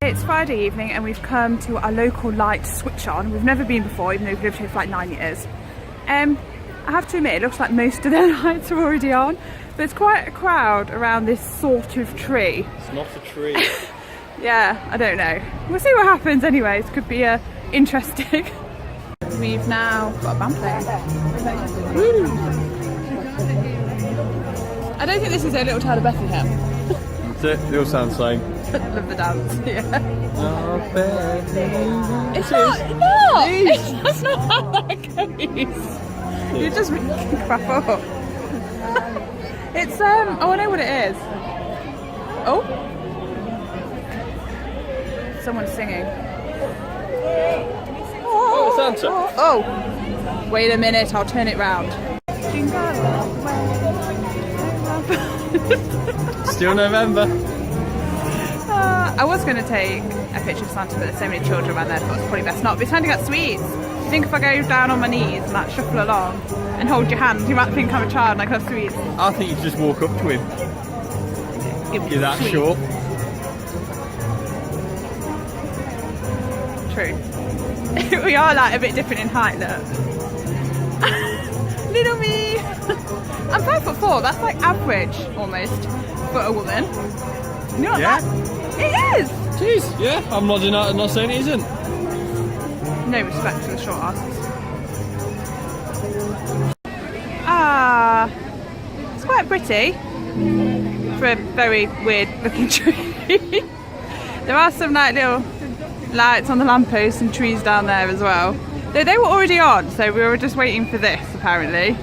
It's Friday evening and we've come to our local light switch on. We've never been before, even though we've lived here for like 9 years. I have to admit, it looks like most of the lights are already on, but it's quite a crowd around this sort of tree. It's not a tree. Yeah, I don't know. We'll see what happens anyways. Could be interesting. We've now got a band playing. Woo. I don't think this is a Little Child of Bethlehem. That's it, they all sound the same. Love the dance, yeah. Oh, Bethlehem. It's not! That's not how that goes. You're just making crap up. It's, oh, I know what it is. Oh. Someone's singing. Oh, Santa. Oh. Wait a minute, I'll turn it round. Still November. I was going to take a picture of Santa, but there's so many children around there, I thought it's probably best not. But he's handing out sweets. You think if I go down on my knees and like shuffle along and hold your hand, you might think I'm a child and I have sweets. I think you just walk up to him. You're that short. True. We are like a bit different in height, look. Little me. I'm 5'4", that's like average almost for a woman. You know what that? It is! Jeez, yeah, I'm nodding out and not saying it isn't. No respect to the short asses. Ah, it's quite pretty for a very weird looking tree. There are some like little lights on the lampposts and trees down there as well. Though they were already on, so we were just waiting for this apparently.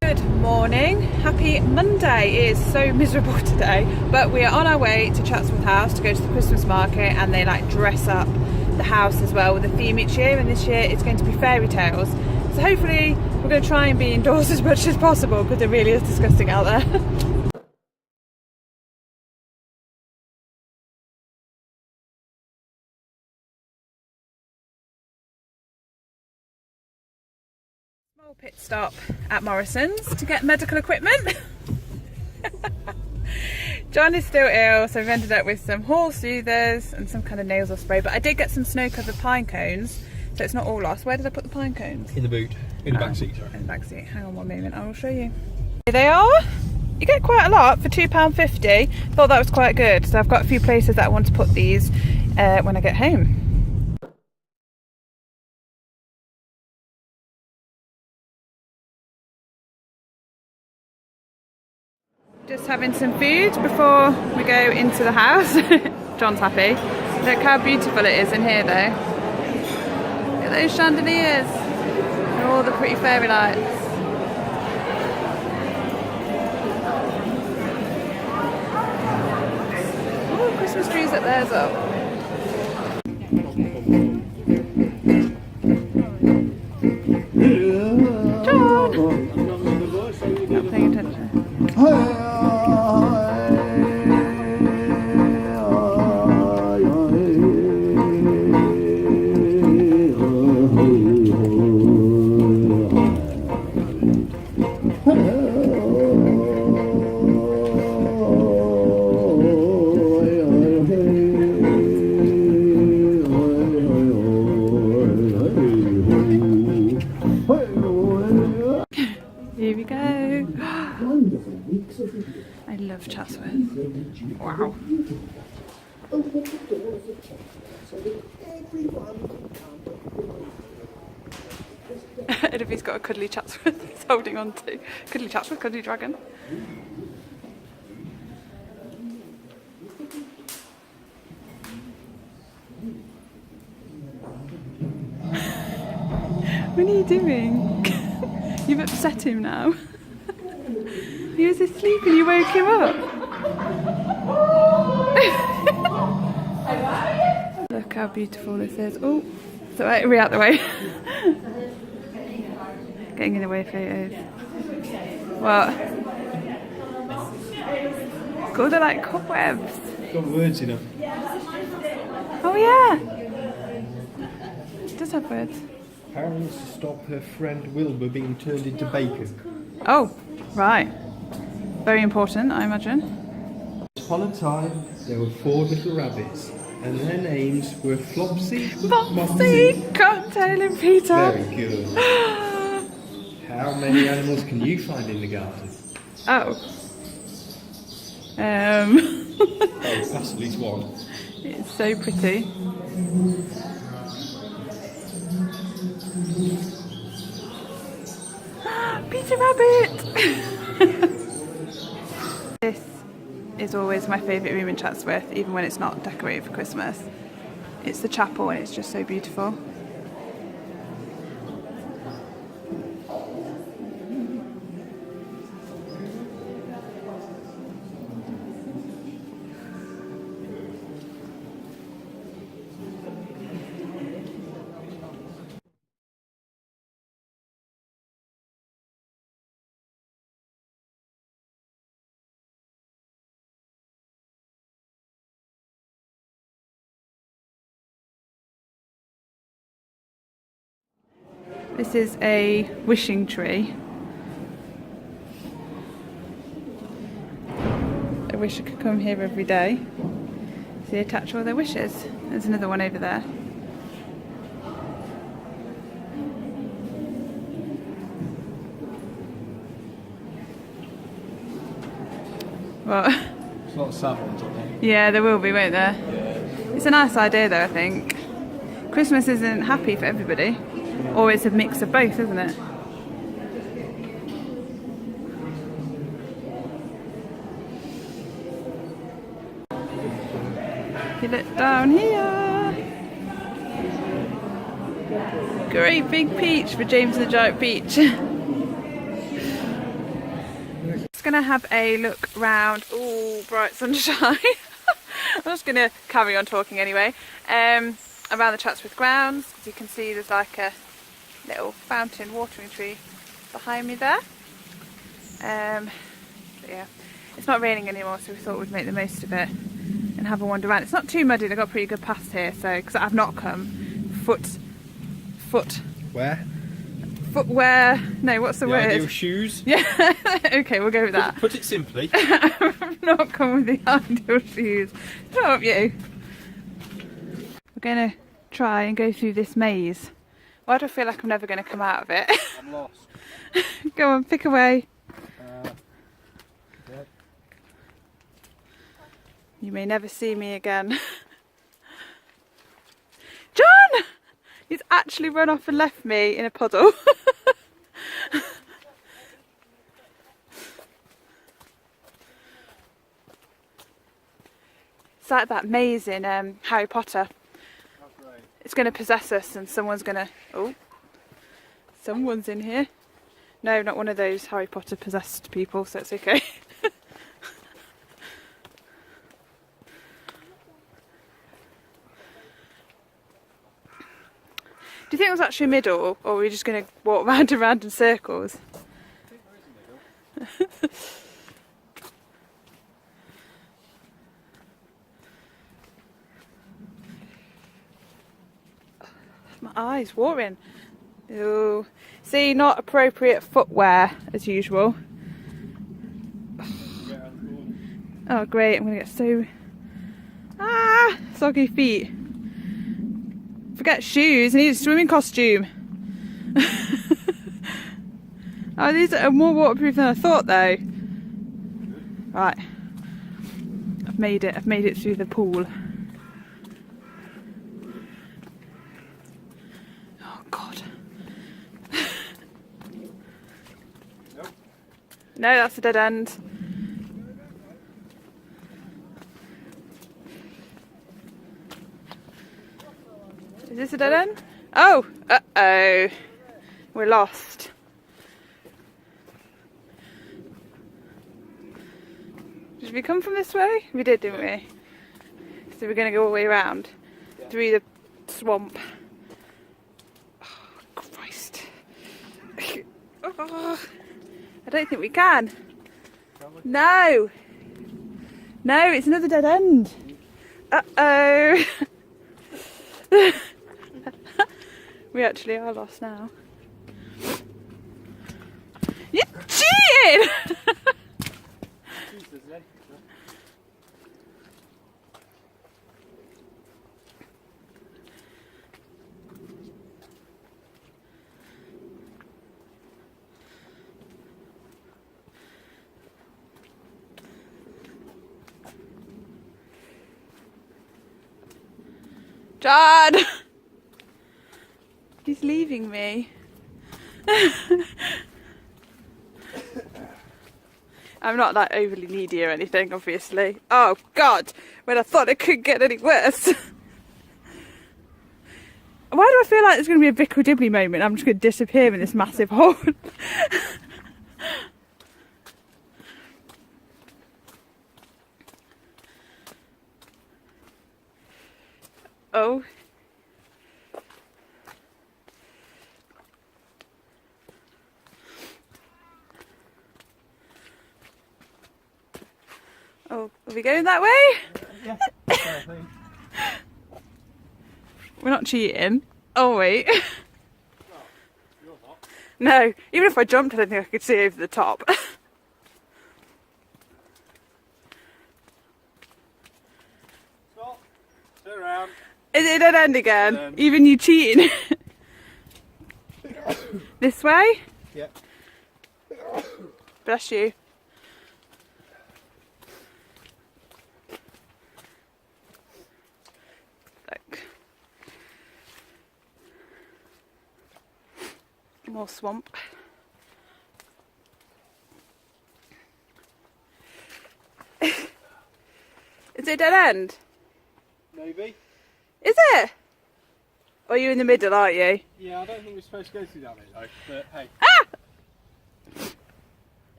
Good morning, happy Monday. It is so miserable today, but we are on our way to Chatsworth House to go to the Christmas market, and they like dress up the house as well with a theme each year, and this year it's going to be fairy tales. So hopefully we're going to try and be indoors as much as possible because it really is disgusting out there. Small pit stop at Morrison's to get medical equipment. John is still ill, so we've ended up with some hall soothers and some kind of nasal spray, but I did get some snow-covered pine cones, so it's not all lost. Where did I put the pine cones? In the boot. In the back seat, sorry. In the back seat. Hang on one moment, I will show you. Here they are. You get quite a lot for £2.50. Thought that was quite good, so I've got a few places that I want to put these when I get home. Just having some food before we go into the house. John's happy. Look how beautiful it is in here though. Look at those chandeliers and all the pretty fairy lights. Oh, Christmas trees up there as well. John! Not paying attention. Here we go. I love Chatsworth. Wow. Edvy's got a cuddly Chatsworth he's holding on to. Cuddly Chatsworth, cuddly dragon. What are you doing? You've upset him now. He was asleep and you woke him up. Look how beautiful this is. Oh, so right, we out the way. Getting in the way photos. What? God, they're like cobwebs. Got words in them. Oh yeah. It does have words. Parents to stop her friend Wilbur being turned into bacon. Oh, right. Very important, I imagine. Once upon a time, there were 4 little rabbits, and their names were Flopsy, Flopsy, Cottontail and Peter. Very good. How many animals can you find in the garden? Oh. Oh, that's at least one. It's so pretty. Peter Rabbit! This is always my favourite room in Chatsworth, even when it's not decorated for Christmas. It's the chapel and it's just so beautiful. This is a wishing tree. I wish I could come here every day. See, attach all their wishes. There's another one over there. What? There's a lot of sad ones up there. Yeah, there will be, won't there? Yeah. It's a nice idea though, I think. Christmas isn't happy for everybody. Or it's a mix of both, isn't it? If you look down here. Great big peach for James and the Giant Peach. Just gonna have a look round. Ooh, bright sunshine. I'm just gonna carry on talking anyway. Around the Chatsworth grounds. As you can see, there's like a little fountain watering tree behind me there. But yeah, it's not raining anymore, so we thought we'd make the most of it and have a wander around. It's not too muddy. They've got pretty good paths here, so because I've not come footwear. No, what's the word? Ideal shoes. Yeah. Okay, we'll go with that. Put it simply. I've not come with the ideal shoes. Stop you. We're gonna try and go through this maze. Why do I feel like I'm never going to come out of it? I'm lost. Go on, pick away. Yeah. You may never see me again. John! He's actually run off and left me in a puddle. It's like that maze in Harry Potter. It's going to possess us and someone's going to... Oh, someone's in here. No, not one of those Harry Potter possessed people, so it's okay. Do you think it was actually a middle, or were we just going to walk round and round in circles? I think there is a middle. My eyes watering. Ooh. See, not appropriate footwear as usual. Oh great, I'm gonna get so soggy feet. Forget shoes, I need a swimming costume. Oh, these are more waterproof than I thought though. Right. I've made it through the pool. No, that's a dead end. Is this a dead end? Oh! Uh-oh. We're lost. Did we come from this way? We did, didn't we? So we're going to go all the way around through the swamp. Oh, Christ. Oh. I don't think we can. No! No, it's another dead end. Uh-oh. We actually are lost now. You cheated! John! He's leaving me. I'm not that overly needy or anything, obviously. Oh God, when I thought it couldn't get any worse. Why do I feel like there's going to be a Bickle Dibbly moment? I'm just going to disappear in this massive hole. Oh. Oh, are we going that way? Yeah. We're not cheating. Oh wait. No, even if I jumped I don't think I could see over the top. Stop. Turn around. Is it a dead end again? Dead end. Even you cheating? This way? Yeah. Bless you. Look. More swamp. Is it a dead end? Maybe. Is it? Or are you in the middle, aren't you? Yeah, I don't think we're supposed to go through that bit though, but hey.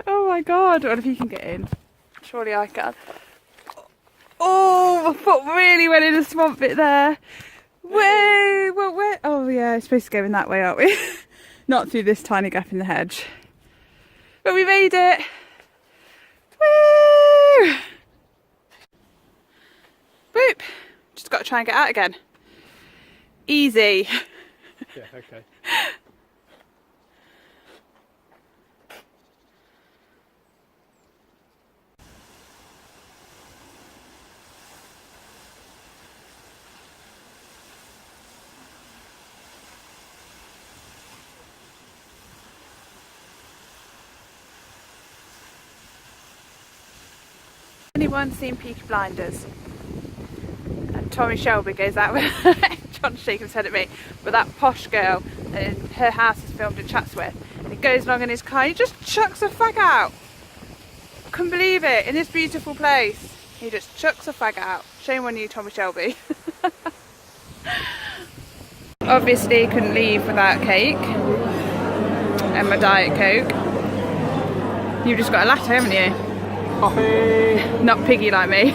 Oh my God, what if you can get in? Surely I can. Oh, my foot really went in the swamp bit there. Where? Well, where? Oh yeah, it's supposed to go in that way, aren't we? Not through this tiny gap in the hedge. But we made it. Woo! Boop. Just got to try and get out again. Easy. Yeah, okay. Anyone seen Peaky Blinders? And Tommy Shelby goes out with John's shaking his head at me, but that posh girl, and her house is filmed in Chatsworth, and he goes along in his car and he just chucks a fag out. I couldn't believe it, in this beautiful place. He just chucks a fag out. Shame on you, Tommy Shelby. Obviously couldn't leave without cake and my Diet Coke. You've just got a latte, haven't you? Coffee! Not piggy like me.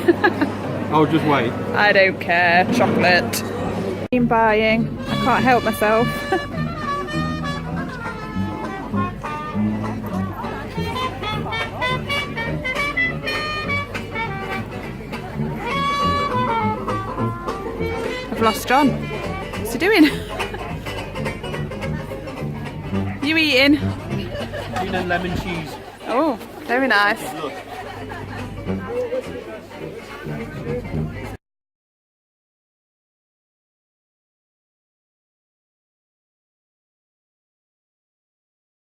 Oh, just wait. I don't care. Chocolate. Been buying. I can't help myself. I've lost John. What's he doing? You eating? Tuna and lemon cheese. Oh, very nice. Look.